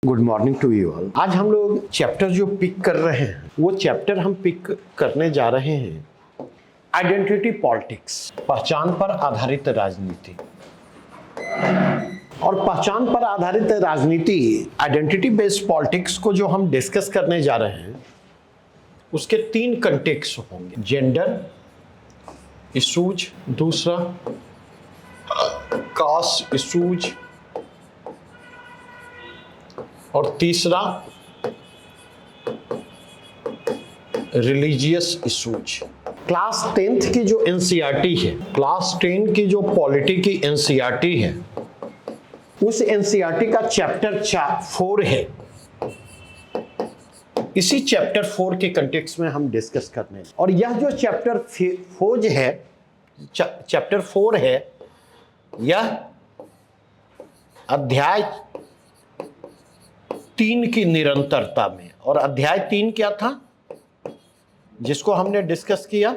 Good morning to you all. आज हम लोग चैप्टर जो पिक कर रहे हैं वो चैप्टर हम पिक करने जा रहे हैं आइडेंटिटी पॉलिटिक्स, पहचान पर आधारित राजनीति। और पहचान पर आधारित राजनीति, आइडेंटिटी बेस्ड पॉलिटिक्स को जो हम डिस्कस करने जा रहे हैं उसके तीन कंटेक्स्ट होंगे। जेंडर इशूज, दूसरा कास्ट इशूज और तीसरा रिलीजियस इशूज। क्लास 10th की जो एनसीईआरटी है, क्लास 10 की जो पॉलिटी की एनसीईआरटी है, उस एनसीईआरटी का चैप्टर 4 है। इसी चैप्टर 4 के कंटेक्स्ट में हम डिस्कस करने हैं। और यह जो चैप्टर 4 है, यह अध्याय 3 की निरंतरता में। और अध्याय 3 क्या था जिसको हमने डिस्कस किया?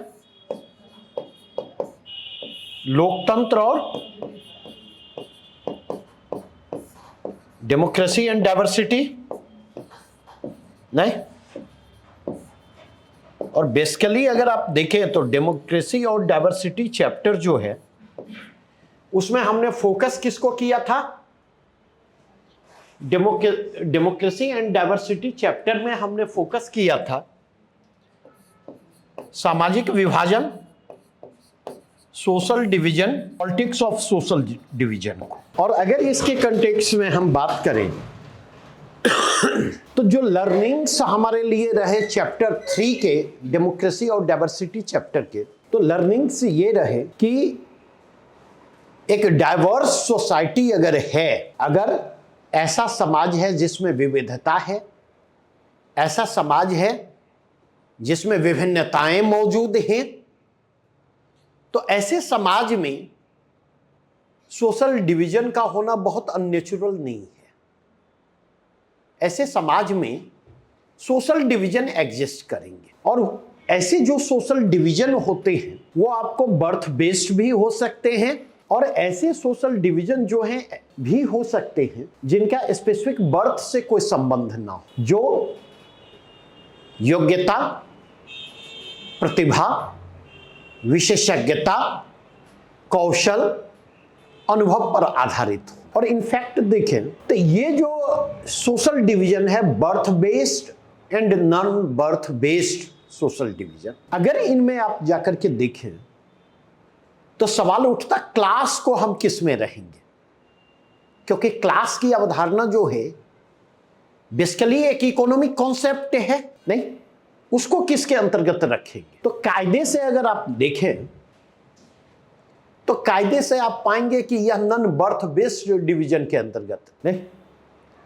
लोकतंत्र और डेमोक्रेसी एंड डाइवर्सिटी, नहीं? और बेसिकली अगर आप देखें तो डेमोक्रेसी और डाइवर्सिटी चैप्टर जो है उसमें हमने फोकस किसको किया था? डेमोक्रेसी एंड डाइवर्सिटी चैप्टर में हमने फोकस किया था सामाजिक विभाजन, social division, politics of social division को। और अगर इसके कंटेक्स्ट में हम बात करें तो जो लर्निंग्स हमारे लिए रहे चैप्टर 3 के डेमोक्रेसी और डाइवर्सिटी चैप्टर के, तो लर्निंग्स ये रहे कि एक डाइवर्स सोसाइटी अगर है, अगर ऐसा समाज है जिसमें विविधता है, ऐसा समाज है जिसमें विभिन्नताएं मौजूद हैं, तो ऐसे समाज में सोशल डिवीजन का होना बहुत अननेचुरल नहीं है। ऐसे समाज में सोशल डिवीजन एग्जिस्ट करेंगे। और ऐसे जो सोशल डिवीजन होते हैं वो आपको बर्थ बेस्ड भी हो सकते हैं, और ऐसे सोशल डिवीजन जो हैं भी हो सकते हैं जिनका स्पेसिफिक बर्थ से कोई संबंध ना हो, जो योग्यता, प्रतिभा, विशेषज्ञता, कौशल, अनुभव पर आधारित हो। और इनफैक्ट देखें तो ये जो सोशल डिवीजन है, birth based and non birth based social division, अगर इनमें आप जाकर के देखें तो सवाल उठता क्लास को हम किस में रहेंगे, क्योंकि क्लास की अवधारणा जो है बेसिकली एक इकोनॉमिक कॉन्सेप्ट है, नहीं? उसको किसके अंतर्गत रखेंगे? तो कायदे से अगर आप देखें तो कायदे से आप पाएंगे कि यह नॉन बर्थ बेस्ड डिवीजन के अंतर्गत, नहीं?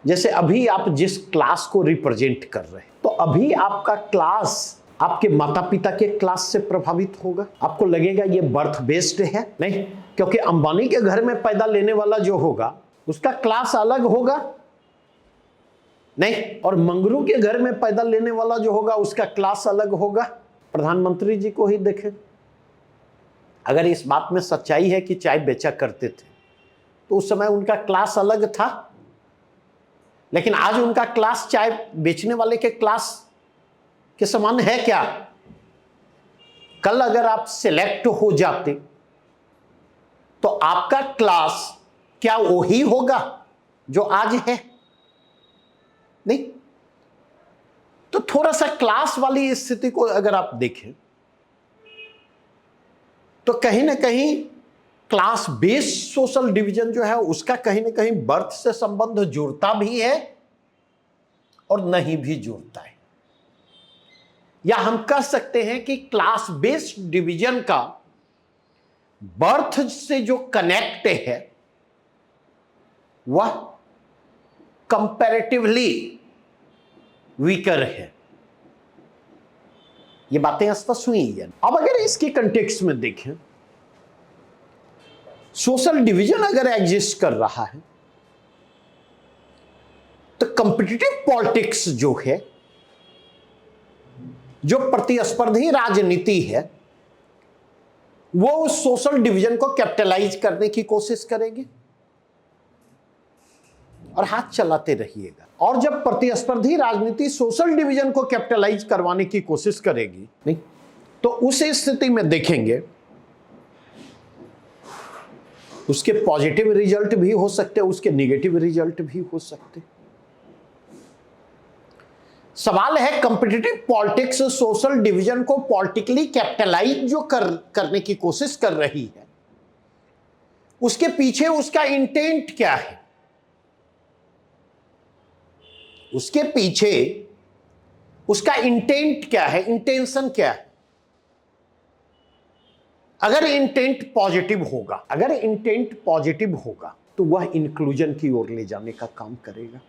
जैसे अभी आप जिस क्लास को रिप्रेजेंट कर रहे हैं, तो अभी आपका क्लास आपके माता पिता के क्लास से प्रभावित होगा। आपको लगेगा ये बर्थ बेस्ड है, नहीं? क्योंकि अंबानी के घर में पैदा लेने वाला जो होगा उसका क्लास अलग होगा, नहीं? और मंगरू के घर में पैदा लेने वाला जो होगा उसका क्लास अलग होगा। प्रधानमंत्री जी को ही देखें, अगर इस बात में सच्चाई है कि चाय बेचा करते थे तो उस समय उनका क्लास अलग था, लेकिन आज उनका क्लास चाय बेचने वाले के क्लास के समान है क्या? कल अगर आप सिलेक्ट हो जाते तो आपका क्लास क्या वही होगा जो आज है? नहीं। तो थोड़ा सा क्लास वाली स्थिति को अगर आप देखें तो कहीं ना कहीं क्लास बेस्ड सोशल डिवीजन जो है उसका कहीं ना कहीं बर्थ से संबंध जुड़ता भी है और नहीं भी जुड़ता है। या हम कह सकते हैं कि क्लास बेस्ड डिवीजन का बर्थ से जो कनेक्ट है वह कंपैरेटिवली वीकर है। ये बातें स्पष्ट हुई है। अब अगर इसके कंटेक्स्ट में देखें, सोशल डिवीजन अगर एग्जिस्ट कर रहा है तो कॉम्पिटिटिव पॉलिटिक्स जो है, जो प्रतिस्पर्धी राजनीति है, वो उस सोशल डिवीजन को कैपिटलाइज करने की कोशिश करेगी। और हाथ चलाते रहिएगा। और जब प्रतिस्पर्धी राजनीति सोशल डिवीजन को कैपिटलाइज करवाने की कोशिश करेगी, नहीं तो उस स्थिति में देखेंगे उसके पॉजिटिव रिजल्ट भी हो सकते हैं, उसके नेगेटिव रिजल्ट भी हो सकते। सवाल है कॉम्पिटिटिव पॉलिटिक्स सोशल डिवीजन को पॉलिटिकली कैपिटलाइज जो करने की कोशिश कर रही है, उसके पीछे उसका इंटेंट क्या है, उसके पीछे उसका इंटेंट क्या है, इंटेंशन क्या है। अगर इंटेंट पॉजिटिव होगा, अगर इंटेंट पॉजिटिव होगा तो वह इंक्लूजन की ओर ले जाने का काम करेगा।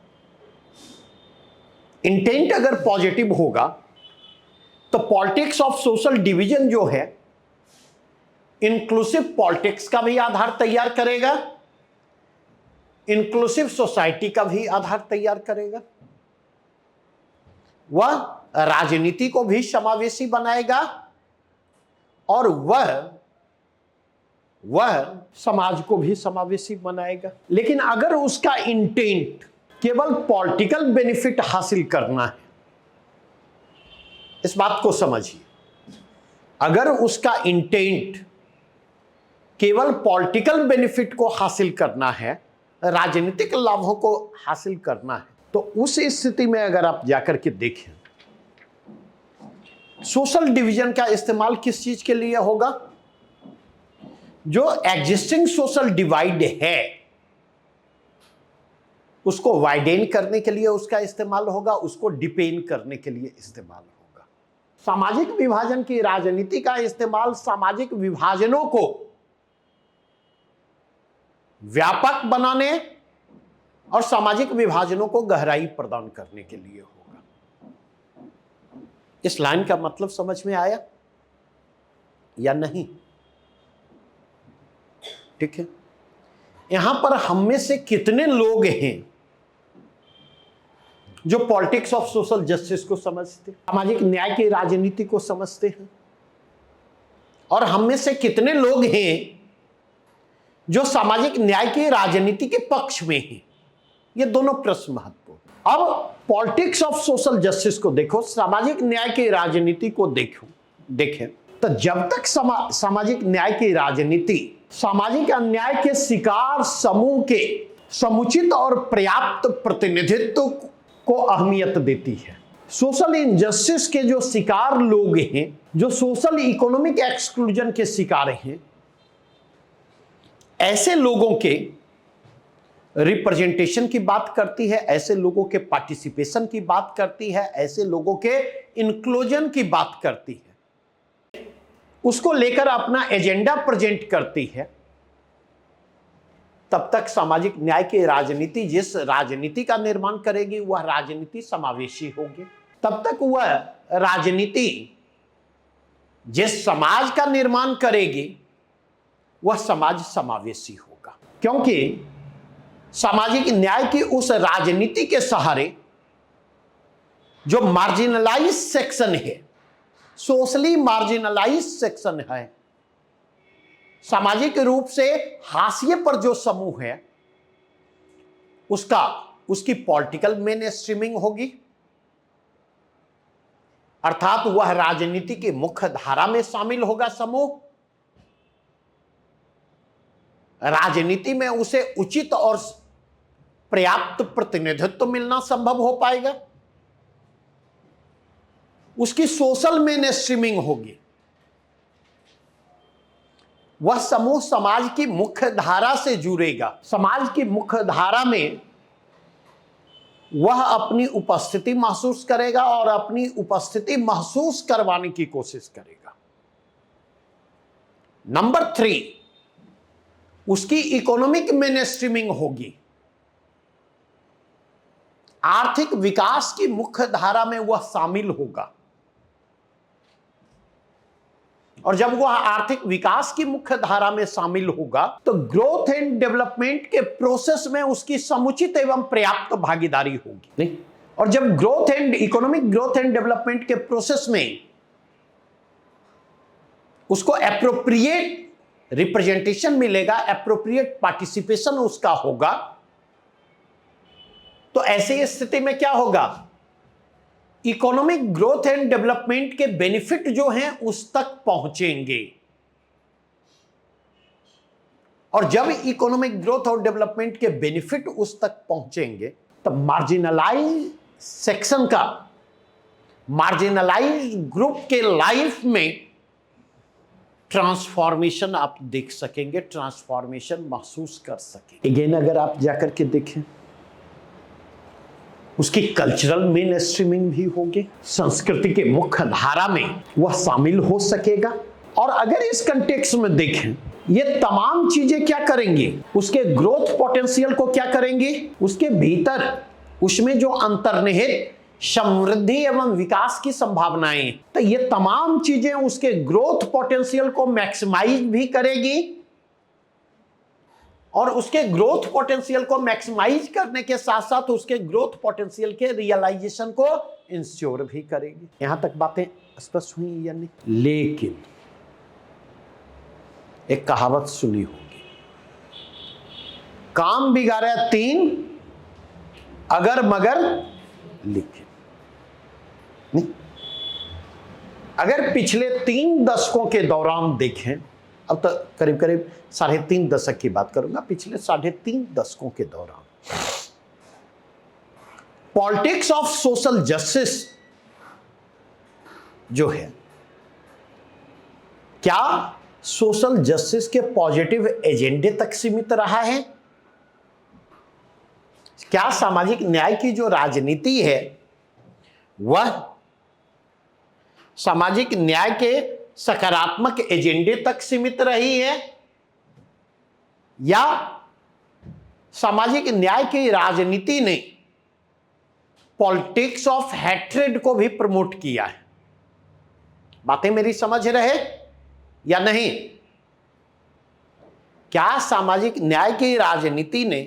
इंटेंट अगर पॉजिटिव होगा तो पॉलिटिक्स ऑफ सोशल डिवीजन जो है इंक्लूसिव पॉलिटिक्स का भी आधार तैयार करेगा, इंक्लूसिव सोसाइटी का भी आधार तैयार करेगा। वह राजनीति को भी समावेशी बनाएगा और वह समाज को भी समावेशी बनाएगा। लेकिन अगर उसका इंटेंट केवल पॉलिटिकल बेनिफिट हासिल करना है, इस बात को समझिए, अगर उसका इंटेंट केवल पॉलिटिकल बेनिफिट को हासिल करना है, राजनीतिक लाभों को हासिल करना है, तो उस स्थिति में अगर आप जाकर के देखें सोशल डिवीजन का इस्तेमाल किस चीज के लिए होगा? जो एग्जिस्टिंग सोशल डिवाइड है उसको वाइडेन करने के लिए उसका इस्तेमाल होगा, उसको डिपेन करने के लिए इस्तेमाल होगा। सामाजिक विभाजन की राजनीति का इस्तेमाल सामाजिक विभाजनों को व्यापक बनाने और सामाजिक विभाजनों को गहराई प्रदान करने के लिए होगा। इस लाइन का मतलब समझ में आया या नहीं? ठीक है, यहां पर हम में से कितने लोग हैं जो पॉलिटिक्स ऑफ सोशल जस्टिस को समझते, सामाजिक न्याय की राजनीति को समझते हैं? और हम में से कितने लोग हैं जो सामाजिक न्याय की राजनीति के पक्ष में हैं? ये दोनों प्रश्न महत्वपूर्ण। अब पॉलिटिक्स ऑफ सोशल जस्टिस को देखो, सामाजिक न्याय की राजनीति को देखें तो जब तक सामाजिक न्याय की राजनीति सामाजिक अन्याय के शिकार समूह के समुचित और पर्याप्त प्रतिनिधित्व को अहमियत देती है, सोशल इनजस्टिस के जो शिकार लोग हैं, जो सोशल इकोनॉमिक एक्सक्लूजन के शिकार हैं, ऐसे लोगों के रिप्रेजेंटेशन की बात करती है, ऐसे लोगों के पार्टिसिपेशन की बात करती है, ऐसे लोगों के इंक्लूजन की बात करती है, उसको लेकर अपना एजेंडा प्रेजेंट करती है। तब तक सामाजिक न्याय की राजनीति जिस राजनीति का निर्माण करेगी वह राजनीति समावेशी होगी। तब तक वह राजनीति जिस समाज का निर्माण करेगी वह समाज समावेशी होगा, क्योंकि सामाजिक न्याय की उस राजनीति के सहारे जो मार्जिनलाइज सेक्शन है, सोशली मार्जिनलाइज सेक्शन है, सामाजिक रूप से हाशिए पर जो समूह है, उसकी पॉलिटिकल मेन स्ट्रीमिंग होगी, अर्थात वह राजनीति की मुख्य धारा में शामिल होगा। समूह राजनीति में उसे उचित और पर्याप्त प्रतिनिधित्व मिलना संभव हो पाएगा, उसकी सोशल मेन स्ट्रीमिंग होगी, वह समूह समाज की मुख्य धारा से जुड़ेगा, समाज की मुख्य धारा में वह अपनी उपस्थिति महसूस करेगा और अपनी उपस्थिति महसूस करवाने की कोशिश करेगा। नंबर 3, उसकी इकोनॉमिक मेन स्ट्रीमिंग होगी, आर्थिक विकास की मुख्य धारा में वह शामिल होगा, और जब वह आर्थिक विकास की मुख्य धारा में शामिल होगा तो ग्रोथ एंड डेवलपमेंट के प्रोसेस में उसकी समुचित एवं पर्याप्त भागीदारी होगी। नहीं, और जब इकोनॉमिक ग्रोथ एंड डेवलपमेंट के प्रोसेस में उसको एप्रोप्रिएट रिप्रेजेंटेशन मिलेगा, एप्रोप्रिएट पार्टिसिपेशन उसका होगा, तो ऐसी स्थिति में क्या होगा, इकोनॉमिक ग्रोथ एंड डेवलपमेंट के बेनिफिट जो हैं उस तक पहुंचेंगे। और जब इकोनॉमिक ग्रोथ और डेवलपमेंट के बेनिफिट उस तक पहुंचेंगे तब मार्जिनलाइज सेक्शन का, मार्जिनलाइज ग्रुप के लाइफ में ट्रांसफॉर्मेशन आप देख सकेंगे, ट्रांसफॉर्मेशन महसूस कर सकेंगे। अगेन अगर आप जाकर के देखें, उसकी कल्चरल मेन स्ट्रीमिंग भी होगी, संस्कृति के मुख्य धारा में वह शामिल हो सकेगा। और अगर इस कंटेक्स्ट में देखें, ये तमाम चीजें क्या करेंगी, उसके ग्रोथ पोटेंशियल को क्या करेंगी, उसके भीतर उसमें जो अंतर्निहित समृद्धि एवं विकास की संभावनाएं, तो ये तमाम चीजें उसके ग्रोथ पोटेंशियल को मैक्सिमाइज भी करेगी और उसके ग्रोथ पोटेंशियल को मैक्सिमाइज करने के साथ साथ उसके ग्रोथ पोटेंशियल के रियलाइजेशन को इंश्योर भी करेगी। यहां तक बातें स्पष्ट हुई या नहीं? लेकिन एक कहावत सुनी होगी, काम बिगाड़े तीन अगर मगर लेकिन नहीं। अगर पिछले 3 दशकों के दौरान देखें, अब तक करीब करीब 3.5 दशक की बात करूंगा, पिछले 3.5 दशकों के दौरान पॉलिटिक्स ऑफ सोशल जस्टिस जो है, क्या सोशल जस्टिस के पॉजिटिव एजेंडे तक सीमित रहा है? क्या सामाजिक न्याय की जो राजनीति है वह सामाजिक न्याय के सकारात्मक एजेंडे तक सीमित रही है, या सामाजिक न्याय की राजनीति ने पॉलिटिक्स ऑफ हैट्रेड को भी प्रमोट किया है? बातें मेरी समझ रहे या नहीं? क्या सामाजिक न्याय की राजनीति ने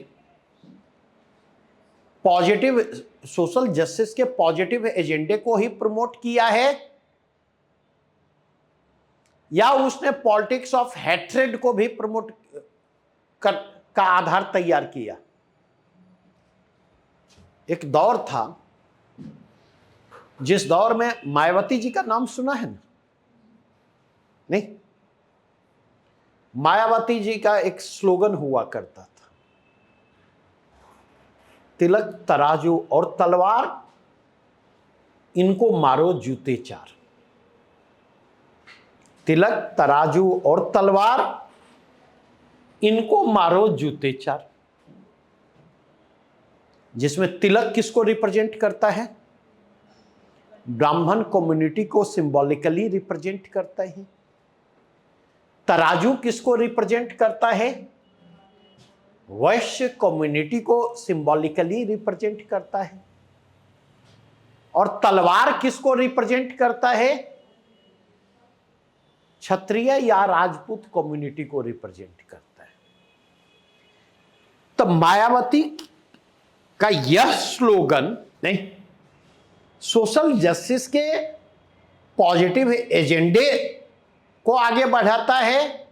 पॉजिटिव सोशल जस्टिस के पॉजिटिव एजेंडे को ही प्रमोट किया है, या उसने पॉलिटिक्स ऑफ हैट्रेड को भी प्रमोट का आधार तैयार किया? एक दौर था जिस दौर में मायावती जी का नाम सुना है ना? नहीं, मायावती जी का एक स्लोगन हुआ करता था, तिलक तराजू और तलवार, इनको मारो जूते चार। तिलक तराजू और तलवार, इनको मारो जूते चार। जिसमें तिलक किसको रिप्रेजेंट करता है? ब्राह्मण कम्युनिटी को सिंबॉलिकली रिप्रेजेंट करता है। तराजू किसको रिप्रेजेंट करता है? वैश्य कम्युनिटी को सिंबॉलिकली रिप्रेजेंट करता है। और तलवार किसको रिप्रेजेंट करता है? क्षत्रिय या राजपूत कम्युनिटी को रिप्रेजेंट करता है। तो मायावती का यह स्लोगन नहीं सोशल जस्टिस के पॉजिटिव एजेंडे को आगे बढ़ाता है,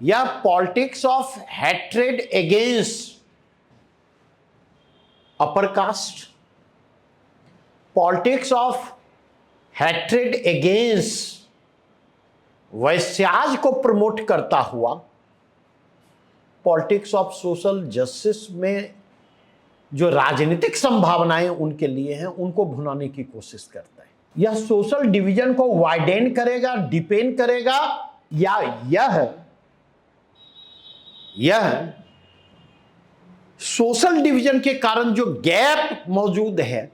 या politics of hatred against upper caste, politics of hatred against Vaishyas को प्रमोट करता हुआ पॉलिटिक्स ऑफ सोशल जस्टिस में जो राजनीतिक संभावनाएं उनके लिए हैं उनको भुनाने की कोशिश करता है? यह सोशल डिवीजन को वाइडेन करेगा, डिपेंड करेगा, या यह सोशल डिवीजन के कारण जो गैप मौजूद है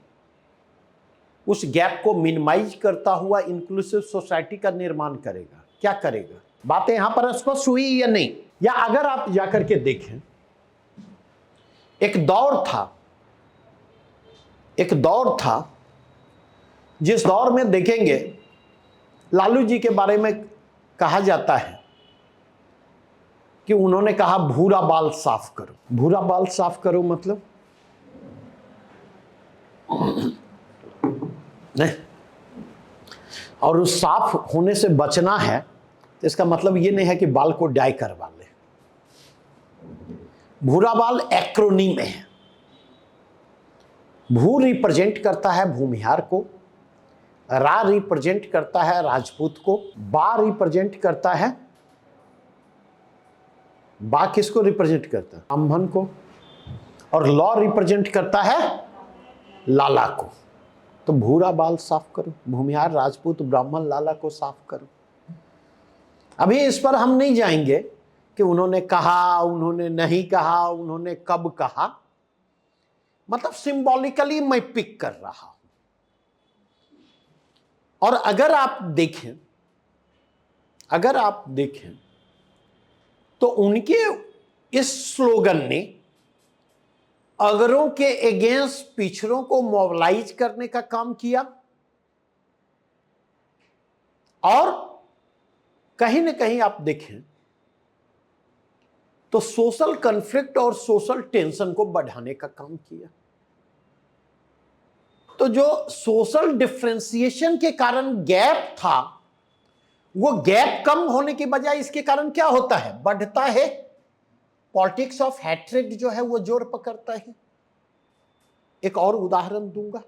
उस गैप को मिनिमाइज करता हुआ इंक्लूसिव सोसाइटी का निर्माण करेगा? क्या करेगा? बातें यहां पर स्पष्ट हुई या नहीं? या अगर आप जाकर के देखें, एक दौर था जिस दौर में देखेंगे लालू जी के बारे में कहा जाता है कि उन्होंने कहा भूरा बाल साफ करो। भूरा बाल साफ करो मतलब नहीं, और उस साफ होने से बचना है तो इसका मतलब ये नहीं है कि बाल को डाई करवा ले। भूरा बाल एक्रोनिम है। भू रिप्रेजेंट करता है भूमिहार को, रा रिप्रेजेंट करता है राजपूत को, बा रिप्रेजेंट करता है, बा किसको रिप्रेजेंट करता है? ब्राह्मण को, और लॉ रिप्रेजेंट करता है लाला को। तो भूरा बाल साफ करो, भूमिहार, राजपूत, ब्राह्मण, लाला को साफ करो। अभी इस पर हम नहीं जाएंगे कि उन्होंने कहा, उन्होंने नहीं कहा, उन्होंने कब कहा, मतलब सिंबॉलिकली मैं पिक कर रहा हूं। और अगर आप देखें तो उनके इस स्लोगन ने अगरों के अगेंस्ट पिछड़ों को मोबिलाइज करने का काम किया, और कहीं ना कहीं आप देखें तो सोशल कॉन्फ्लिक्ट और सोशल टेंशन को बढ़ाने का काम किया। तो जो सोशल डिफरेंशिएशन के कारण गैप था, वो गैप कम होने के बजाय इसके कारण क्या होता है? बढ़ता है। पॉलिटिक्स ऑफ हैट्रेड जो है वो जोर पकड़ता है। एक और उदाहरण दूंगा।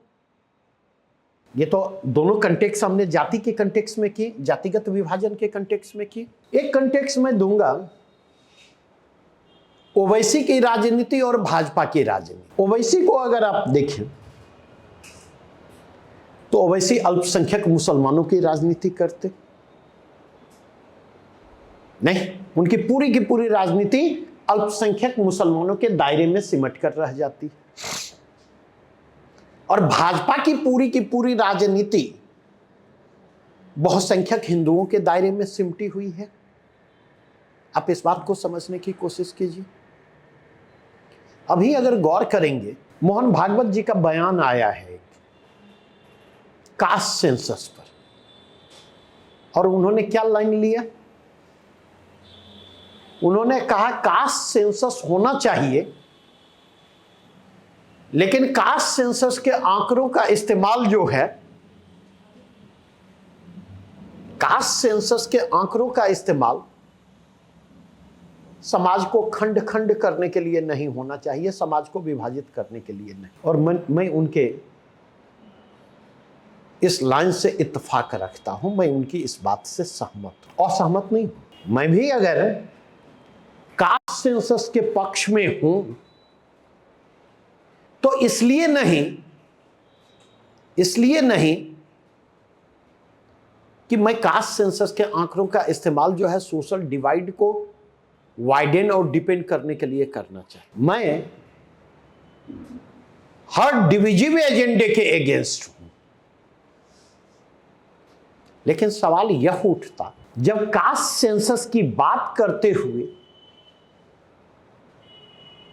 ये तो दोनों कंटेक्स्ट हमने जाति के कंटेक्स्ट में की, जातिगत विभाजन के कंटेक्स्ट में की। एक कंटेक्स्ट में दूंगा ओवैसी की राजनीति और भाजपा की राजनीति। ओवैसी को अगर आप देखें तो ओवैसी अल्पसंख्यक मुसलमानों की राजनीति करते नहीं, उनकी पूरी की पूरी राजनीति अल्पसंख्यक मुसलमानों के दायरे में सिमट कर रह जाती। और भाजपा की पूरी राजनीति बहुसंख्यक हिंदुओं के दायरे में सिमटी हुई है। आप इस बात को समझने की कोशिश कीजिए। अभी अगर गौर करेंगे, मोहन भागवत जी का बयान आया है कास्ट सेंसस पर, और उन्होंने क्या लाइन लिया? उन्होंने कहा कास्ट सेंसस होना चाहिए, लेकिन कास्ट सेंसस के आंकड़ों का इस्तेमाल जो है, कास्ट सेंसस के आंकड़ों का इस्तेमाल समाज को खंड खंड करने के लिए नहीं होना चाहिए, समाज को विभाजित करने के लिए नहीं। और मैं उनके इस लाइन से इत्तेफाक रखता हूं, मैं उनकी इस बात से असहमत नहीं हूं। मैं भी अगर कास्ट सेंसस के पक्ष में हूं तो इसलिए नहीं कि मैं कास्ट सेंसस के आंकड़ों का इस्तेमाल जो है सोशल डिवाइड को वाइडन और डिपेंड करने के लिए करना चाहिए। मैं हर डिविजिव एजेंडे के अगेंस्ट हूं, लेकिन सवाल यह उठता, जब कास्ट सेंसस की बात करते हुए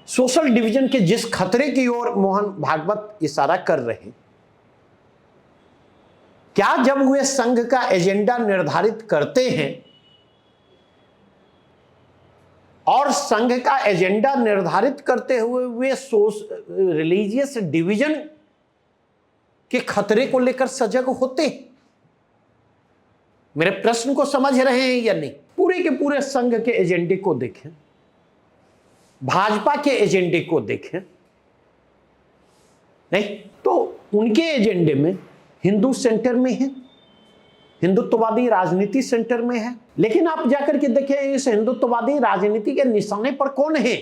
सोशल डिवीजन के जिस खतरे की ओर मोहन भागवत इशारा कर रहे, क्या जब वे संघ का एजेंडा निर्धारित करते हैं और संघ का एजेंडा निर्धारित करते हुए वे रिलीजियस डिवीजन के खतरे को लेकर सजग होते? मेरे प्रश्न को समझ रहे हैं या नहीं? पूरे के पूरे संघ के एजेंडे को देखें, भाजपा के एजेंडे को देखें, नहीं तो उनके एजेंडे में हिंदू सेंटर में है, हिंदुत्ववादी राजनीति सेंटर में है। लेकिन आप जाकर के देखें, इस हिंदुत्ववादी राजनीति के निशाने पर कौन है?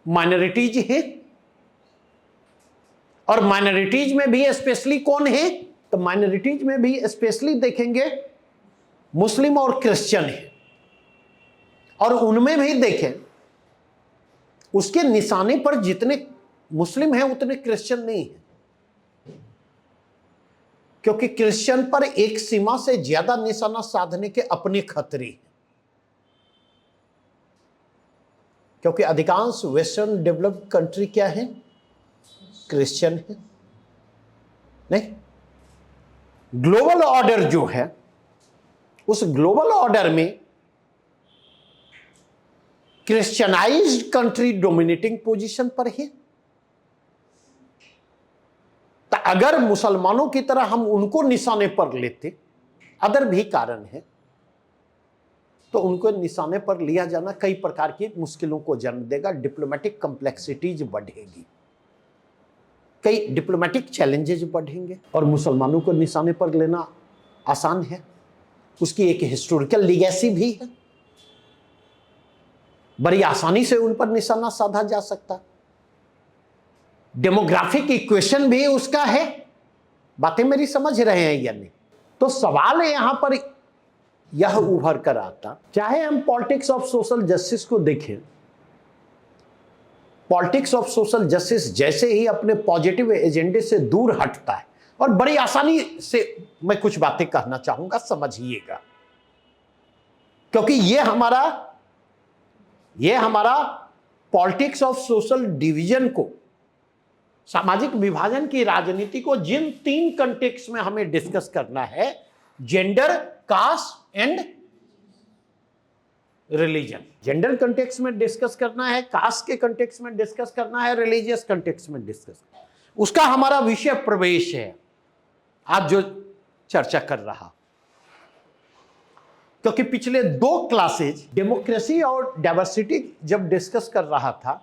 माइनॉरिटीज है। और माइनॉरिटीज में भी स्पेशली कौन है? तो माइनॉरिटीज में भी स्पेशली देखेंगे मुस्लिम और क्रिश्चियन है। और उनमें भी देखें, उसके निशाने पर जितने मुस्लिम हैं उतने क्रिश्चियन नहीं है, क्योंकि क्रिश्चियन पर एक सीमा से ज्यादा निशाना साधने के अपने खतरे हैं। क्योंकि अधिकांश वेस्टर्न डेवलप्ड कंट्री क्या है? क्रिश्चियन है। नहीं, ग्लोबल ऑर्डर जो है, उस ग्लोबल ऑर्डर में क्रिश्चियनाइज्ड कंट्री डोमिनेटिंग पोजीशन पर है। तो अगर मुसलमानों की तरह हम उनको निशाने पर लेते, अदर भी कारण है, तो उनको निशाने पर लिया जाना कई प्रकार की मुश्किलों को जन्म देगा, डिप्लोमेटिक कॉम्प्लेक्सिटीज बढ़ेगी, कई डिप्लोमेटिक चैलेंजेस बढ़ेंगे। और मुसलमानों को निशाने पर लेना आसान है, उसकी एक हिस्टोरिकल लीगेसी भी है, बड़ी आसानी से उन पर निशाना साधा जा सकता। डेमोग्राफिक इक्वेशन भी उसका है। बातें मेरी समझ रहे हैं या नहीं? तो सवाल यहां पर यह उभर कर आता, चाहे हम पॉलिटिक्स ऑफ सोशल जस्टिस को देखें, पॉलिटिक्स ऑफ सोशल जस्टिस जैसे ही अपने पॉजिटिव एजेंडे से दूर हटता है, और बड़ी आसानी से मैं कुछ बातें कहना चाहूंगा, समझिएगा, क्योंकि ये हमारा पॉलिटिक्स ऑफ सोशल डिवीजन को, सामाजिक विभाजन की राजनीति को जिन 3 कंटेक्स्ट में हमें डिस्कस करना है, gender, caste and religion. Gender context में डिस्कस करना है, कास्ट के कंटेक्स्ट में डिस्कस करना है, रिलीजियस कंटेक्स्ट में डिस्कस, उसका हमारा विषय प्रवेश है आज जो चर्चा कर रहा। क्योंकि पिछले 2 क्लासेज डेमोक्रेसी और डाइवर्सिटी जब डिस्कस कर रहा था,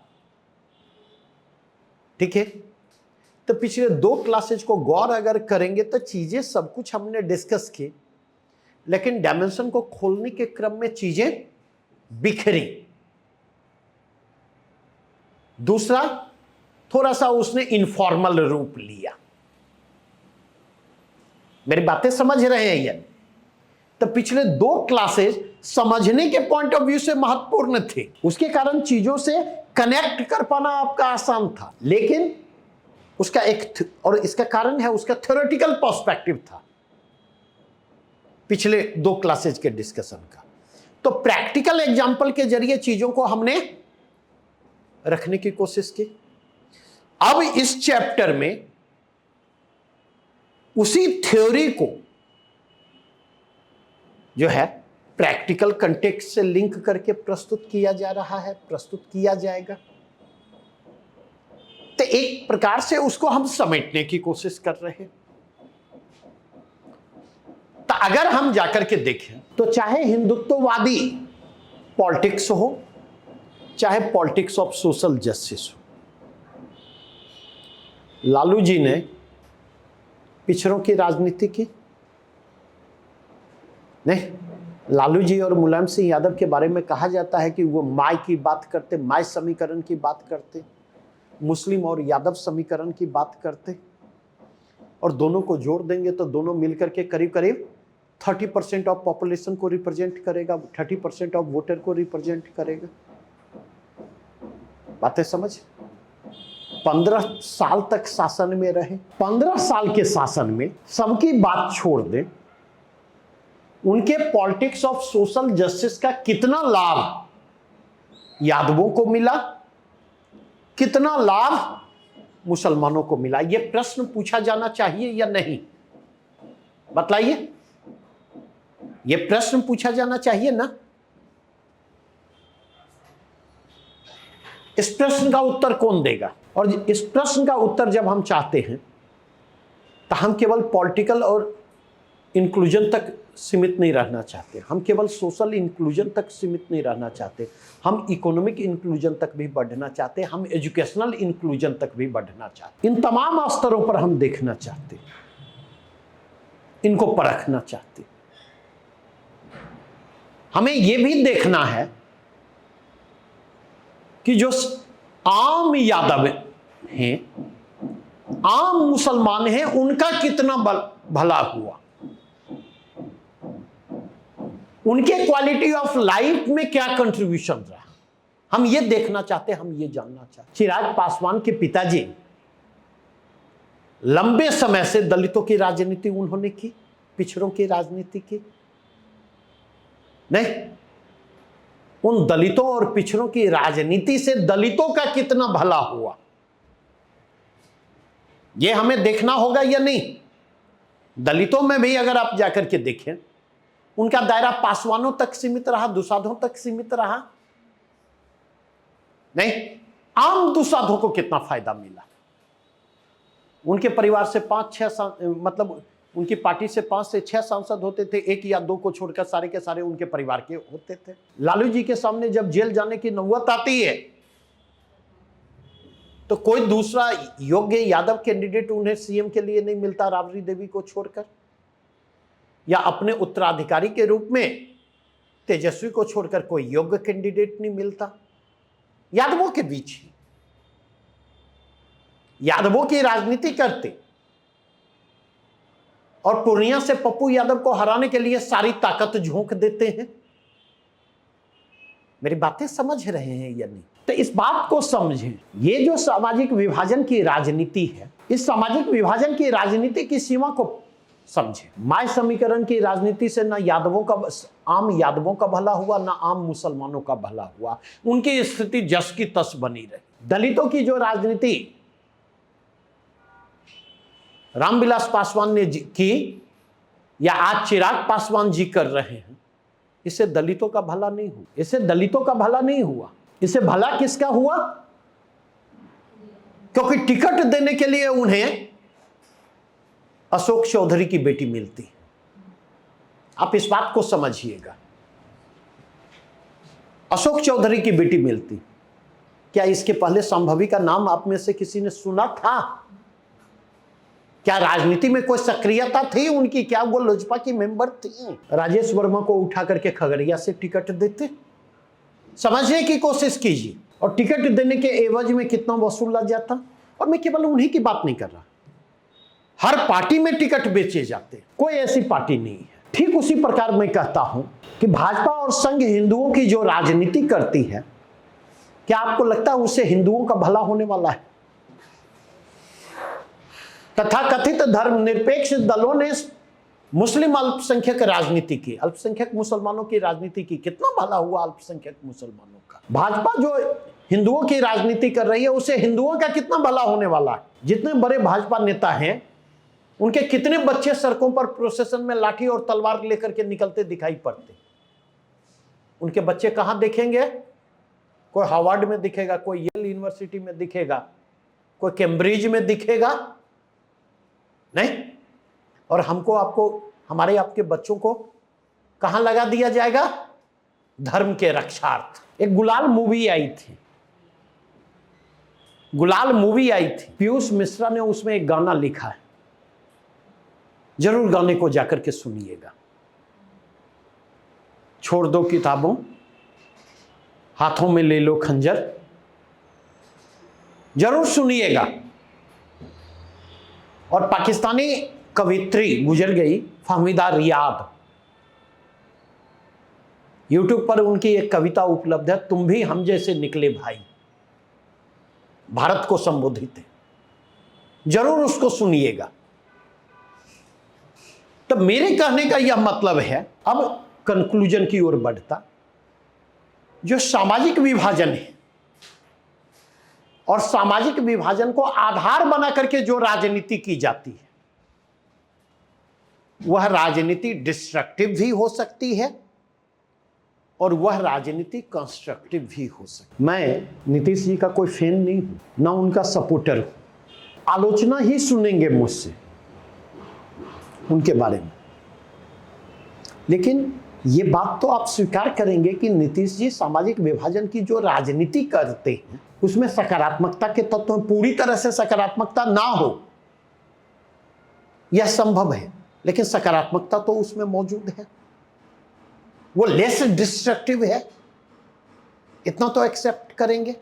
ठीक है, तो पिछले 2 क्लासेज को गौर अगर करेंगे तो चीजें सब कुछ हमने डिस्कस की, लेकिन डायमेंशन को खोलने के क्रम में चीजें बिखरी। दूसरा, थोड़ा सा उसने इनफॉर्मल रूप लिया। मेरी बातें समझ रहे हैं ये? तो पिछले 2 क्लासेस समझने के पॉइंट ऑफ व्यू से महत्वपूर्ण थे, उसके कारण चीजों से कनेक्ट कर पाना आपका आसान था, लेकिन उसका और इसका कारण है उसका थ्योरेटिकल पर्सपेक्टिव था पिछले 2 क्लासेज के डिस्कशन का। तो प्रैक्टिकल एग्जांपल के जरिए चीजों को हमने रखने की कोशिश की। अब इस चैप्टर में उसी थ्योरी को जो है प्रैक्टिकल कंटेक्स्ट से लिंक करके प्रस्तुत किया जा रहा है, प्रस्तुत किया जाएगा। तो एक प्रकार से उसको हम समेटने की कोशिश कर रहे हैं। तो अगर हम जाकर के देखें तो चाहे हिंदुत्ववादी पॉलिटिक्स हो, चाहे पॉलिटिक्स ऑफ सोशल जस्टिस हो, लालू जी ने पिछड़ों की राजनीति की नहीं। लालू जी और मुलायम सिंह यादव के बारे में कहा जाता है कि वो माय की बात करते, माय समीकरण की बात करते, मुस्लिम और यादव समीकरण की बात करते, और दोनों को जोड़ देंगे तो दोनों मिलकर के करीब करीब 30% ऑफ पॉपुलेशन को रिप्रेजेंट करेगा, 30% ऑफ वोटर को रिप्रेजेंट करेगा। बातें समझ? 15 साल तक शासन में रहे, 15 साल के शासन में सबकी बात छोड़ दें, उनके पॉलिटिक्स ऑफ सोशल जस्टिस का कितना लाभ यादवों को मिला, कितना लाभ मुसलमानों को मिला, यह प्रश्न पूछा जाना चाहिए या नहीं? बतलाइए, यह प्रश्न पूछा जाना चाहिए ना? इस प्रश्न का उत्तर कौन देगा? और इस प्रश्न का उत्तर जब हम चाहते हैं तो हम केवल पॉलिटिकल और इंक्लूजन तक सीमित नहीं रहना चाहते, हम केवल सोशल इंक्लूजन तक सीमित नहीं रहना चाहते, हम इकोनॉमिक इंक्लूजन तक भी बढ़ना चाहते, हम एजुकेशनल इंक्लूजन तक भी बढ़ना चाहते। इन तमाम स्तरों पर हम देखना चाहते, इनको परखना चाहते। हमें यह भी देखना है कि जो आम यादव हैं, आम मुसलमान हैं, उनका कितना भला हुआ, उनके क्वालिटी ऑफ लाइफ में क्या कंट्रीब्यूशन रहा, हम ये देखना चाहते, हम ये जानना चाहते। चिराग पासवान के पिताजी लंबे समय से दलितों की राजनीति उन्होंने की, पिछड़ों की राजनीति की नहीं। उन दलितों और पिछड़ों की राजनीति से दलितों का कितना भला हुआ, यह हमें देखना होगा या नहीं? दलितों में भी अगर आप जाकर के देखें, उनका दायरा पासवानों तक सीमित रहा, दुसाधों तक सीमित रहा नहीं। आम दुसाधों को कितना फायदा मिला, उनके परिवार से 5-6 मतलब उनकी पार्टी से 5 से 6 सांसद होते थे, 1 या 2 को छोड़कर सारे के सारे उनके परिवार के होते थे। लालू जी के सामने जब जेल जाने की नौबत आती है तो कोई दूसरा योग्य यादव कैंडिडेट उन्हें सीएम के लिए नहीं मिलता राबड़ी देवी को छोड़कर, या अपने उत्तराधिकारी के रूप में तेजस्वी को छोड़कर कोई योग्य कैंडिडेट नहीं मिलता। यादवों के बीच ही यादवों की राजनीति करते और पूर्णिया से पप्पू यादव को हराने के लिए सारी ताकत झोंक देते हैं। मेरी बातें समझ रहे हैं या नहीं? तो इस बात को समझें, ये जो सामाजिक विभाजन की राजनीति है, इस सामाजिक विभाजन की राजनीति की सीमा को समझें। माय समीकरण की राजनीति से ना यादवों का, आम यादवों का भला हुआ, ना आम मुसलमानों का भला हुआ। उनकी स्थिति जस की तस बनी रही। दलितों की जो राजनीति रामविलास पासवान ने की, या आज चिराग पासवान जी कर रहे हैं, इससे दलितों का भला नहीं हुआ। इससे दलितों का भला नहीं हुआ। इससे भला किसका हुआ? क्योंकि टिकट देने के लिए उन्हें अशोक चौधरी की बेटी मिलती है। आप इस बात को समझिएगा, अशोक चौधरी की बेटी मिलती। क्या इसके पहले संभवी का नाम आप में से किसी ने सुना था? क्या राजनीति में कोई सक्रियता थी उनकी? क्या वो लोजपा की मेंबर थी? राजेश वर्मा को उठा करके खगड़िया से टिकट देते। समझने की कोशिश कीजिए। और टिकट देने के एवज में कितना वसूला जाता। और मैं केवल उन्हीं की बात नहीं कर रहा, हर पार्टी में टिकट बेचे जाते, कोई ऐसी पार्टी नहीं है। ठीक उसी प्रकार मैं कहता हूं कि भाजपा और संघ हिंदुओं की जो राजनीति करती है, क्या आपको लगता है उससे हिंदुओं का भला होने वाला है? तथाकथित धर्मनिरपेक्ष दलों ने मुस्लिम अल्पसंख्यक राजनीति की, अल्पसंख्यक मुसलमानों की राजनीति की। कितना भला हुआ अल्पसंख्यक मुसलमानों का? भाजपा जो हिंदुओं की राजनीति कर रही है, उससे हिंदुओं का कितना भला होने वाला है? जितने बड़े भाजपा नेता हैं, उनके कितने बच्चे सड़कों पर प्रोसेशन में लाठी और तलवार लेकर के निकलते दिखाई पड़ते? उनके बच्चे कहां दिखेंगे? कोई हार्वर्ड में दिखेगा, कोई येल यूनिवर्सिटी में दिखेगा, कोई कैम्ब्रिज में दिखेगा नहीं। और हमको, आपको, हमारे आपके बच्चों को कहां लगा दिया जाएगा? धर्म के रक्षार्थ। एक गुलाल मूवी आई थी, गुलाल मूवी आई थी, पीयूष मिश्रा ने उसमें एक गाना लिखा है, जरूर गाने को जाकर के सुनिएगा। छोड़ दो किताबों, हाथों में ले लो खंजर, जरूर सुनिएगा। और पाकिस्तानी कवित्री गुजर गई फहमीदा रियाद, यूट्यूब पर उनकी एक कविता उपलब्ध है, तुम भी हम जैसे निकले भाई, भारत को संबोधित है, जरूर उसको सुनिएगा। तो मेरे कहने का यह मतलब है, अब कंक्लूजन की ओर बढ़ता, जो सामाजिक विभाजन है और सामाजिक विभाजन को आधार बना करके जो राजनीति की जाती है, वह राजनीति डिस्ट्रक्टिव भी हो सकती है और वह राजनीति कंस्ट्रक्टिव भी हो सकती है। मैं नीतीश जी का कोई फैन नहीं हूं, ना उनका सपोर्टर हूं। आलोचना ही सुनेंगे मुझसे उनके बारे में, लेकिन ये बात तो आप स्वीकार करेंगे कि नीतीश जी सामाजिक विभाजन की जो राजनीति करते हैं, उसमें सकारात्मकता के तत्व, पूरी तरह से सकारात्मकता ना हो यह संभव है, लेकिन सकारात्मकता तो उसमें मौजूद है। वो लेस डिस्ट्रक्टिव है, इतना तो एक्सेप्ट करेंगे।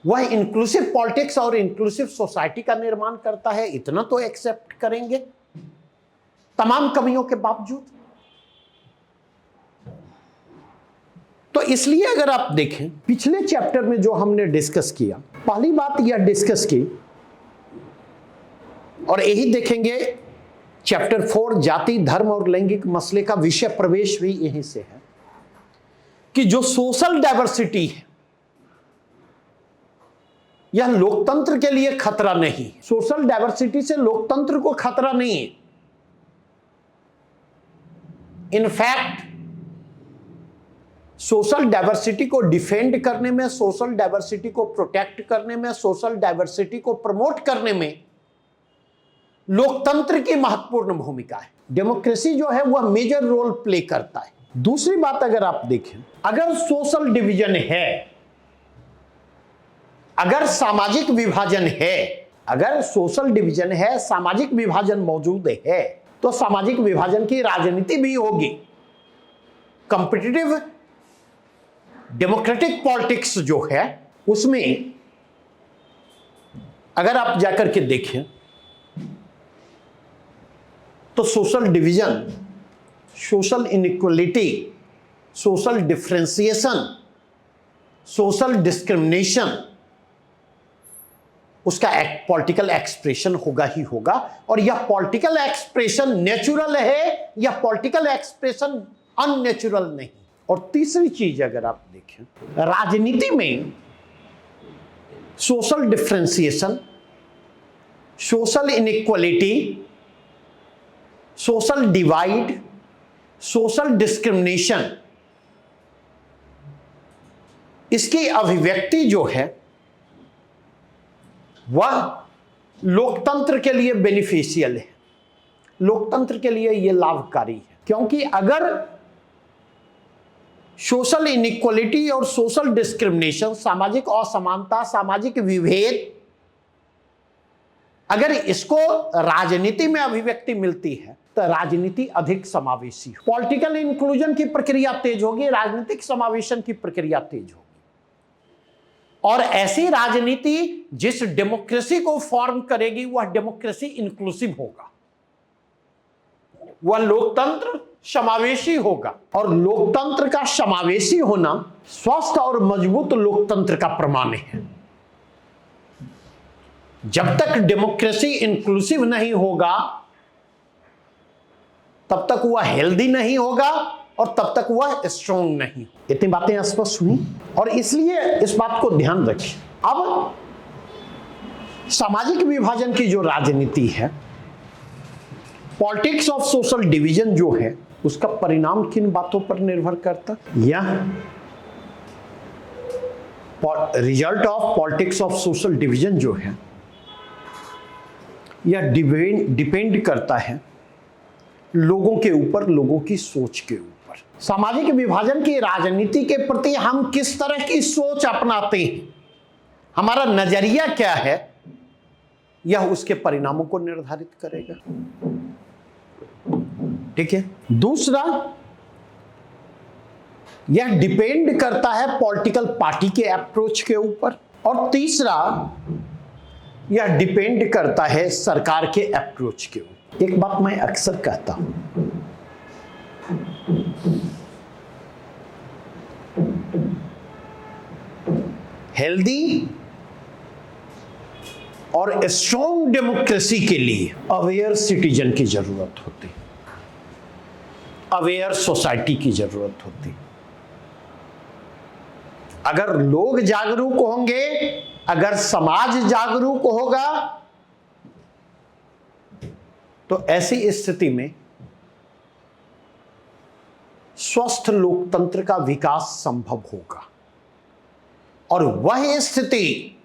वह इंक्लूसिव पॉलिटिक्स और इंक्लूसिव सोसाइटी का निर्माण करता है, इतना तो एक्सेप्ट करेंगे, तमाम कमियों के बावजूद। तो इसलिए अगर आप देखें पिछले चैप्टर में जो हमने डिस्कस किया, पहली बात यह डिस्कस की, और यही देखेंगे चैप्टर 4 जाति, धर्म और लैंगिक मसले का विषय प्रवेश भी यहीं से है, कि जो सोशल डाइवर्सिटी है यह लोकतंत्र के लिए खतरा नहीं है। सोशल डाइवर्सिटी से लोकतंत्र को खतरा नहीं है। इनफैक्ट सोशल डाइवर्सिटी को डिफेंड करने में, सोशल डाइवर्सिटी को प्रोटेक्ट करने में, सोशल डाइवर्सिटी को प्रमोट करने में लोकतंत्र की महत्वपूर्ण भूमिका है। डेमोक्रेसी जो है वह मेजर रोल प्ले करता है। दूसरी बात अगर आप देखें, अगर सोशल डिवीजन है, अगर सामाजिक विभाजन है, अगर सोशल डिवीजन है, सामाजिक विभाजन मौजूद है, तो सामाजिक विभाजन की राजनीति भी होगी। कॉम्पिटिटिव डेमोक्रेटिक पॉलिटिक्स जो है उसमें अगर आप जाकर के देखें तो social division, social inequality, social differentiation, social discrimination, उसका एक पॉलिटिकल एक्सप्रेशन होगा ही होगा। और यह पॉलिटिकल एक्सप्रेशन नेचुरल है या पॉलिटिकल एक्सप्रेशन अननेचुरल नहीं। और तीसरी चीज अगर आप देखें, राजनीति में social differentiation, social inequality, social divide, social discrimination, इसकी अभिव्यक्ति जो है वह लोकतंत्र के लिए बेनिफिशियल है, लोकतंत्र के लिए यह लाभकारी है। क्योंकि अगर सोशल इनइक्वलिटी और सोशल डिस्क्रिमिनेशन, सामाजिक असमानता, सामाजिक विभेद, अगर इसको राजनीति में अभिव्यक्ति मिलती है तो राजनीति अधिक समावेशी, पॉलिटिकल इंक्लूजन की प्रक्रिया तेज होगी, राजनीतिक समावेशन की प्रक्रिया तेज होगी। और ऐसी राजनीति जिस डेमोक्रेसी को फॉर्म करेगी वह डेमोक्रेसी इंक्लूसिव होगा, वह लोकतंत्र समावेशी होगा। और लोकतंत्र का समावेशी होना स्वस्थ और मजबूत लोकतंत्र का प्रमाण है। जब तक डेमोक्रेसी इंक्लूसिव नहीं होगा तब तक वह हेल्दी नहीं होगा और तब तक वह स्ट्रॉन्ग नहीं। इतनी बातें स्पष्ट हुई और इसलिए इस बात को ध्यान रखिए। अब सामाजिक विभाजन की जो राजनीति है, पॉलिटिक्स ऑफ सोशल डिवीजन जो है, उसका परिणाम किन बातों पर निर्भर करता? यह result of politics of social division जो है यह डिपेंड करता है लोगों के ऊपर, लोगों की सोच के ऊपर। सामाजिक विभाजन की राजनीति के प्रति हम किस तरह की सोच अपनाते हैं, हमारा नजरिया क्या है, यह उसके परिणामों को निर्धारित करेगा। ठीक है। दूसरा, यह डिपेंड करता है पॉलिटिकल पार्टी के अप्रोच के ऊपर। और तीसरा, यह डिपेंड करता है सरकार के अप्रोच के ऊपर। एक बात मैं अक्सर कहता हूं, हेल्दी और स्ट्रॉन्ग डेमोक्रेसी के लिए अवेयर सिटीजन की जरूरत होती, अवेयर सोसाइटी की जरूरत होती। अगर लोग जागरूक होंगे, अगर समाज जागरूक होगा, तो ऐसी स्थिति में स्वस्थ लोकतंत्र का विकास संभव होगा। और वह स्थिति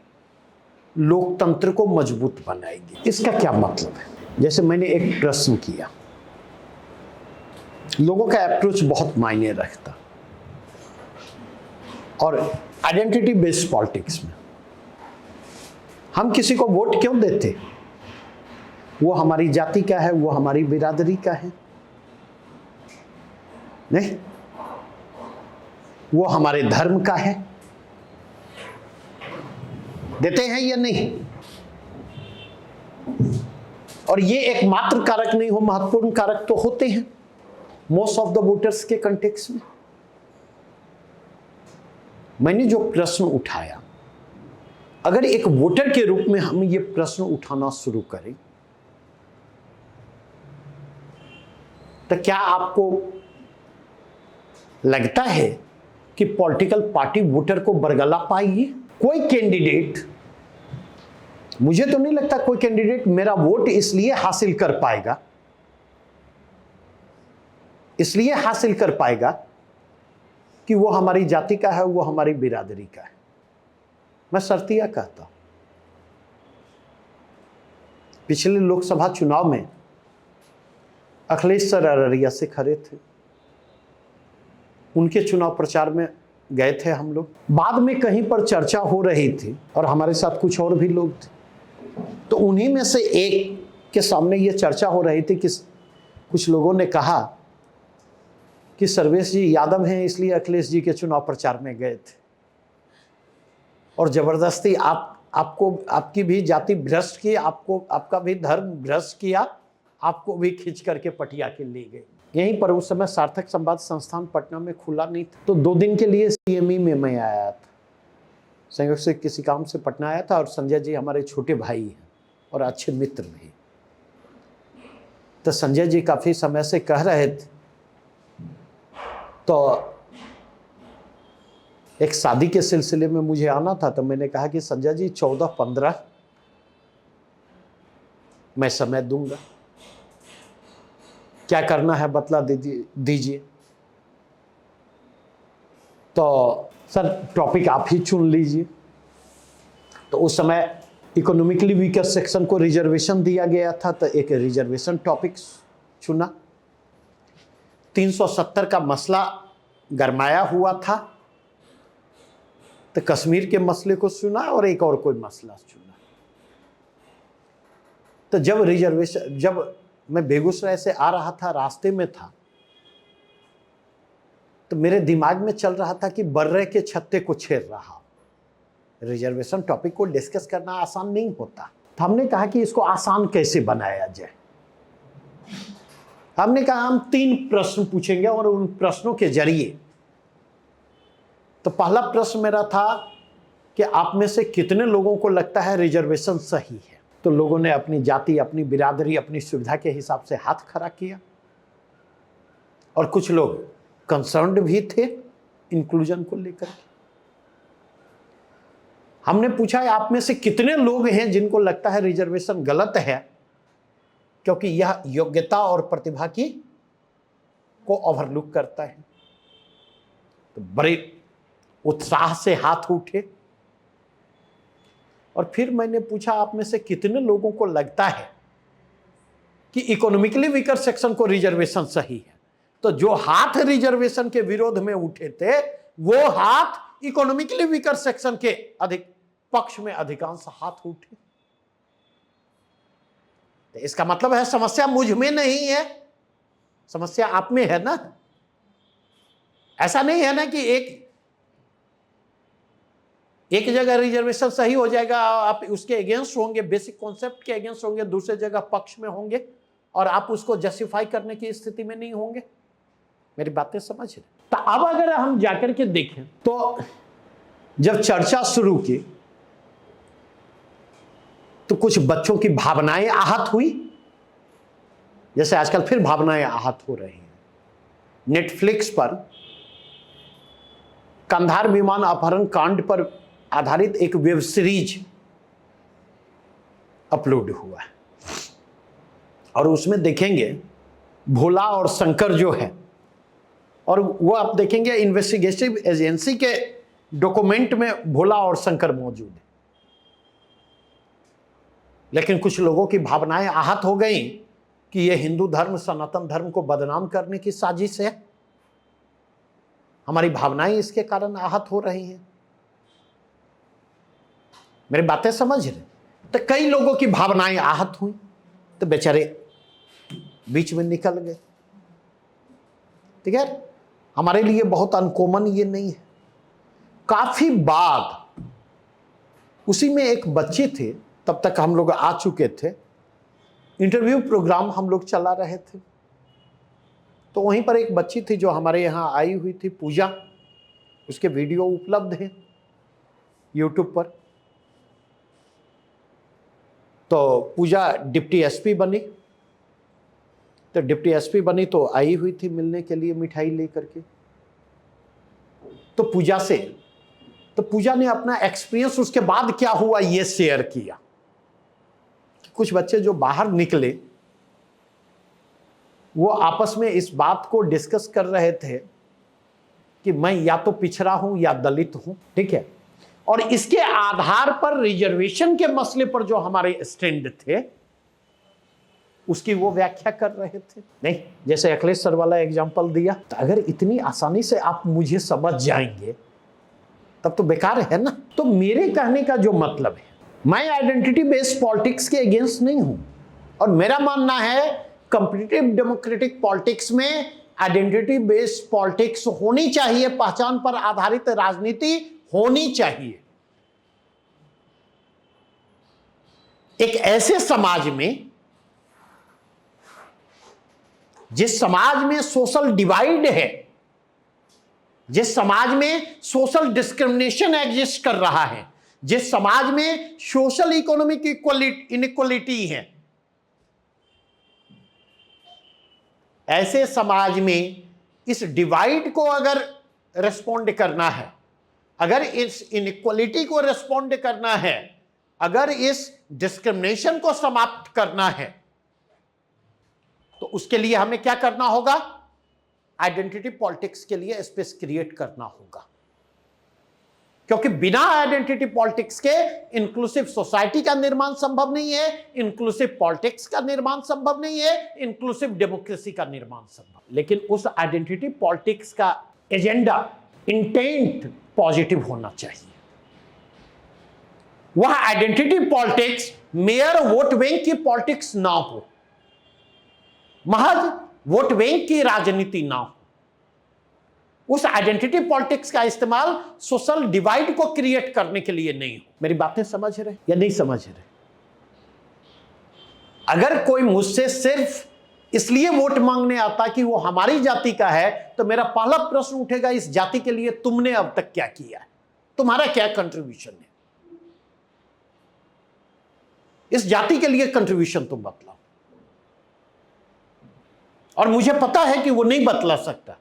लोकतंत्र को मजबूत बनाएगी। इसका क्या मतलब है? जैसे मैंने एक प्रश्न किया, लोगों का अप्रोच बहुत मायने रखता। और आइडेंटिटी बेस्ड पॉलिटिक्स में हम किसी को वोट क्यों देते? वो हमारी जाति का है, वो हमारी बिरादरी का है, नहीं, वो हमारे धर्म का है, देते हैं या नहीं? और ये एकमात्र कारक नहीं हो, महत्वपूर्ण कारक तो होते हैं मोस्ट ऑफ द वोटर्स के कंटेक्स्ट में। मैंने जो प्रश्न उठाया, अगर एक वोटर के रूप में हम ये प्रश्न उठाना शुरू करें तो क्या आपको लगता है कि पॉलिटिकल पार्टी वोटर को बरगला पाएगी? कोई कैंडिडेट, मुझे तो नहीं लगता कोई कैंडिडेट मेरा वोट इसलिए हासिल कर पाएगा, इसलिए हासिल कर पाएगा कि वो हमारी जाति का है, वो हमारी बिरादरी का है। मैं शर्तिया कहता हूं, पिछले लोकसभा चुनाव में अखिलेश सर अररिया से खड़े थे, उनके चुनाव प्रचार में गए थे हम लोग। बाद में कहीं पर चर्चा हो रही थी और हमारे साथ कुछ और भी लोग थे, तो उन्हीं में से एक के सामने ये चर्चा हो रही थी कि कुछ लोगों ने कहा कि सर्वेश जी यादव हैं इसलिए अखिलेश जी के चुनाव प्रचार में गए थे और जबरदस्ती आपको आपकी भी जाति भ्रष्ट की, आपको आपका भी धर्म भ्रष्ट किया, आपको भी खींच करके पटिया के ले गए। यहीं पर उस समय सार्थक संवाद संस्थान पटना में खुला नहीं था, तो 2 दिन के लिए CME में मैं आया था। संयोग से किसी काम से पटना आया था और संजय जी हमारे छोटे भाई हैं और अच्छे मित्र भी। तो संजय जी काफी समय से कह रहे थे, तो एक शादी के सिलसिले में मुझे आना था, तो मैंने कहा कि संजय जी 14-15 मैं समय दूंगा, क्या करना है बतला दीजिए। तो सर टॉपिक आप ही चुन लीजिए। तो उस समय इकोनॉमिकली वीकर सेक्शन को रिजर्वेशन दिया गया था, तो एक रिजर्वेशन टॉपिक चुना। 370 का मसला गरमाया हुआ था, तो कश्मीर के मसले को सुना और एक और कोई मसला चुना। तो जब मैं बेगूसराय से आ रहा था, रास्ते में था, तो मेरे दिमाग में चल रहा था कि बर्रे के छत्ते को छेड़ रहा। रिजर्वेशन टॉपिक को डिस्कस करना आसान नहीं होता, तो हमने कहा कि इसको आसान कैसे बनाया जाए। हमने कहा हम 3 प्रश्न पूछेंगे और उन प्रश्नों के जरिए, तो पहला प्रश्न मेरा था कि आप में से कितने लोगों को लगता है रिजर्वेशन सही है। तो लोगों ने अपनी जाति, अपनी बिरादरी, अपनी सुविधा के हिसाब से हाथ खड़ा किया और कुछ लोग कंसर्न्ड भी थे इंक्लूजन को लेकर के। हमने पूछा आप में से कितने लोग हैं जिनको लगता है रिजर्वेशन गलत है क्योंकि यह योग्यता और प्रतिभा की को ओवरलुक करता है। तो बड़े उत्साह से हाथ उठे। और फिर मैंने पूछा आप में से कितने लोगों को लगता है कि इकोनॉमिकली वीकर सेक्शन को रिजर्वेशन सही है। तो जो हाथ रिजर्वेशन के विरोध में उठे थे वो हाथ इकोनॉमिकली वीकर सेक्शन के पक्ष में अधिकांश हाथ उठे। तो इसका मतलब है समस्या मुझ में नहीं है, समस्या आप में है ना। ऐसा नहीं है ना कि एक जगह रिजर्वेशन सही हो जाएगा, आप उसके अगेंस्ट होंगे, बेसिक कॉन्सेप्ट के अगेंस्ट होंगे, दूसरे जगह पक्ष में होंगे और आप उसको जस्टिफाई करने की स्थिति में नहीं होंगे। मेरी बातें समझ रहे? तो अब अगर हम जाकर के देखें तो जब चर्चा शुरू की तो कुछ बच्चों की भावनाएं आहत हुई, जैसे आजकल फिर भावनाएं आहत हो रही हैं। नेटफ्लिक्स पर कंधार विमान अपहरण कांड पर आधारित एक वेब सीरीज अपलोड हुआ है और उसमें देखेंगे भोला और शंकर जो है, और वो आप देखेंगे इन्वेस्टिगेटिव एजेंसी के डॉक्यूमेंट में भोला और शंकर मौजूद है। लेकिन कुछ लोगों की भावनाएं आहत हो गई कि यह हिंदू धर्म, सनातन धर्म को बदनाम करने की साजिश है। हमारी भावनाएं इसके कारण आहत हो रही हैं। मेरी बातें समझ रहे? तो कई लोगों की भावनाएं आहत हुई तो बेचारे बीच में निकल गए। ठीक है, हमारे लिए बहुत अनकॉमन ये नहीं है। काफी बाद उसी में एक बच्चे थे, तब तक हम लोग आ चुके थे, इंटरव्यू प्रोग्राम हम लोग चला रहे थे। तो वहीं पर एक बच्ची थी जो हमारे यहाँ आई हुई थी, पूजा। उसके वीडियो उपलब्ध हैं यूट्यूब पर। तो पूजा डिप्टी एसपी बनी। तो डिप्टी एसपी बनी तो आई हुई थी मिलने के लिए मिठाई लेकर के। तो पूजा ने अपना एक्सपीरियंस उसके बाद क्या हुआ ये शेयर किया। कुछ बच्चे जो बाहर निकले वो आपस में इस बात को डिस्कस कर रहे थे कि मैं या तो पिछड़ा हूं या दलित हूं। ठीक है, और इसके आधार पर रिजर्वेशन के मसले पर जो हमारे स्टैंड थे उसकी वो व्याख्या कर रहे थे। नहीं, जैसे अखिलेश सर वाला एग्जाम्पल दिया, तो अगर इतनी आसानी से आप मुझे समझ जाएंगे तब तो बेकार है ना। तो मेरे कहने का जो मतलब है, मैं आइडेंटिटी बेस्ड पॉलिटिक्स के अगेंस्ट नहीं हूं, और मेरा मानना है कॉम्पिटिटिव डेमोक्रेटिक पॉलिटिक्स में आइडेंटिटी बेस्ड पॉलिटिक्स होनी चाहिए, पहचान पर आधारित राजनीति होनी चाहिए। एक ऐसे समाज में, जिस समाज में सोशल डिवाइड है, जिस समाज में सोशल डिस्क्रिमिनेशन एग्जिस्ट कर रहा है, जिस समाज में सोशल इकोनॉमिक इनइक्वालिटी है, ऐसे समाज में इस डिवाइड को अगर रेस्पॉन्ड करना है, अगर इस इनइक्वालिटी को रेस्पॉन्ड करना है, अगर इस डिस्क्रिमिनेशन को समाप्त करना है, तो उसके लिए हमें क्या करना होगा? आइडेंटिटी पॉलिटिक्स के लिए स्पेस क्रिएट करना होगा, क्योंकि बिना आइडेंटिटी पॉलिटिक्स के इंक्लूसिव सोसाइटी का निर्माण संभव नहीं है, इंक्लूसिव पॉलिटिक्स का निर्माण संभव नहीं है, इंक्लूसिव डेमोक्रेसी का निर्माण संभव। लेकिन उस आइडेंटिटी पॉलिटिक्स का एजेंडा, इंटेंट पॉजिटिव होना चाहिए। वह identity politics mayor vote bank की पॉलिटिक्स ना हो, महज वोट बैंक की राजनीति ना हो। उस आइडेंटिटी पॉलिटिक्स का इस्तेमाल सोशल डिवाइड को क्रिएट करने के लिए नहीं हो। मेरी बातें समझ रहे या नहीं समझ रहे? अगर कोई मुझसे सिर्फ इसलिए वोट मांगने आता कि वो हमारी जाति का है, तो मेरा पहला प्रश्न उठेगा, इस जाति के लिए तुमने अब तक क्या किया है? तुम्हारा क्या कंट्रीब्यूशन है? इस जाति के लिए कंट्रीब्यूशन तुम बतलाओ। और मुझे पता है कि वो नहीं बतला सकता।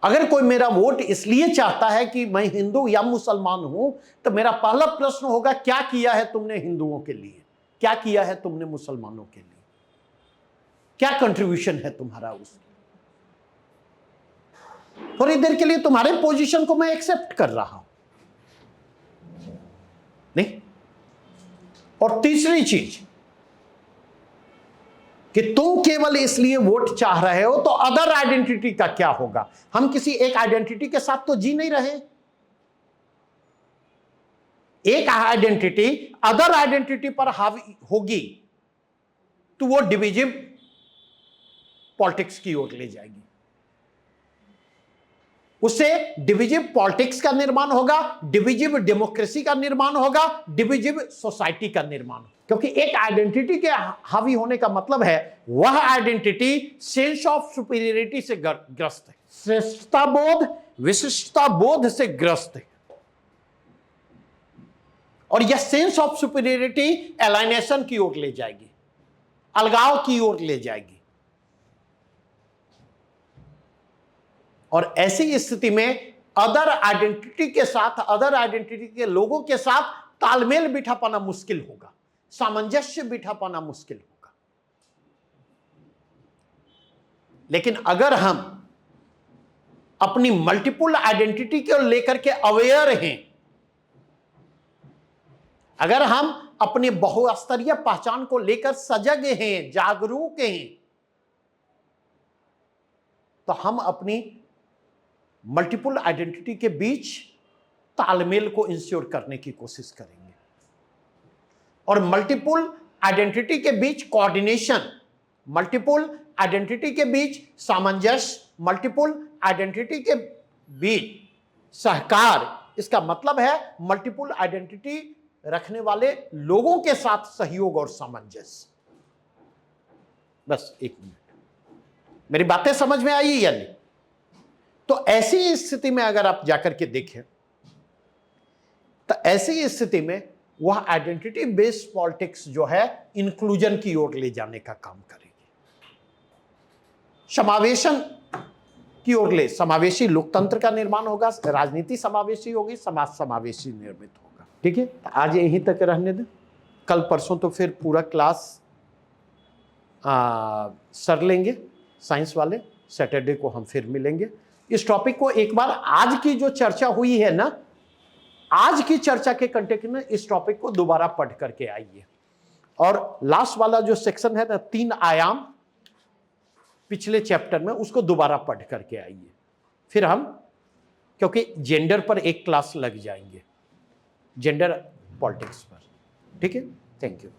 अगर कोई मेरा वोट इसलिए चाहता है कि मैं हिंदू या मुसलमान हूं, तो मेरा पहला प्रश्न होगा, क्या किया है तुमने हिंदुओं के लिए, क्या किया है तुमने मुसलमानों के लिए, क्या कंट्रीब्यूशन है तुम्हारा उसमें? थोड़ी देर के लिए तुम्हारे पोजीशन को मैं एक्सेप्ट कर रहा हूं, नहीं? और तीसरी चीज कि तुम केवल इसलिए वोट चाह रहे हो, तो अदर आइडेंटिटी का क्या होगा? हम किसी एक आइडेंटिटी के साथ तो जी नहीं रहे। एक आइडेंटिटी अदर आइडेंटिटी पर हावी होगी तो वो डिविजिव पॉलिटिक्स की ओर ले जाएगी। उससे डिविजिव पॉलिटिक्स का निर्माण होगा, डिविजिव डेमोक्रेसी का निर्माण होगा, डिविजिव सोसाइटी का निर्माण होगा। क्योंकि एक आइडेंटिटी के हावी होने का मतलब है वह आइडेंटिटी सेंस ऑफ सुपीरियरिटी से ग्रस्त है, श्रेष्ठता बोध, विशिष्टता बोध से ग्रस्त है। और यह सेंस ऑफ सुपीरियरिटी एलाइनेशन की ओर ले जाएगी, अलगाव की ओर ले जाएगी। और ऐसी स्थिति में अदर आइडेंटिटी के साथ, अदर आइडेंटिटी के लोगों के साथ तालमेल बिठा पाना मुश्किल होगा, सामंजस्य बिठा पाना मुश्किल होगा। लेकिन अगर हम अपनी मल्टीपल आइडेंटिटी को लेकर के अवेयर हैं, अगर हम अपनी बहुस्तरीय पहचान को लेकर सजग हैं, जागरूक हैं, तो हम अपनी मल्टीपल आइडेंटिटी के बीच तालमेल को इंश्योर करने की कोशिश करेंगे। और मल्टीपल आइडेंटिटी के बीच कोऑर्डिनेशन, मल्टीपल आइडेंटिटी के बीच सामंजस्य, मल्टीपल आइडेंटिटी के बीच सहकार, इसका मतलब है मल्टीपल आइडेंटिटी रखने वाले लोगों के साथ सहयोग और सामंजस्य। बस एक मिनट, मेरी बातें समझ में आई या नहीं? तो ऐसी स्थिति में अगर आप जाकर के देखें, तो ऐसी स्थिति में वह आइडेंटिटी बेस्ड पॉलिटिक्स जो है इंक्लूजन की ओर ले जाने का काम करेगी, समावेशन की ओर ले, समावेशी लोकतंत्र का निर्माण होगा, राजनीति समावेशी होगी, समाज समावेशी निर्मित होगा। ठीक है, तो आज यहीं तक रहने दें। कल परसों तो फिर पूरा क्लास सर लेंगे साइंस वाले, सैटरडे को हम फिर मिलेंगे। इस टॉपिक को एक बार, आज की जो चर्चा हुई है ना, आज की चर्चा के कंटेक्स्ट में इस टॉपिक को दोबारा पढ़ करके आइए। और लास्ट वाला जो सेक्शन है ना, 3 आयाम पिछले चैप्टर में, उसको दोबारा पढ़ करके आइए, फिर हम, क्योंकि जेंडर पर एक क्लास लग जाएंगे, जेंडर पॉलिटिक्स पर। ठीक है, थैंक यू।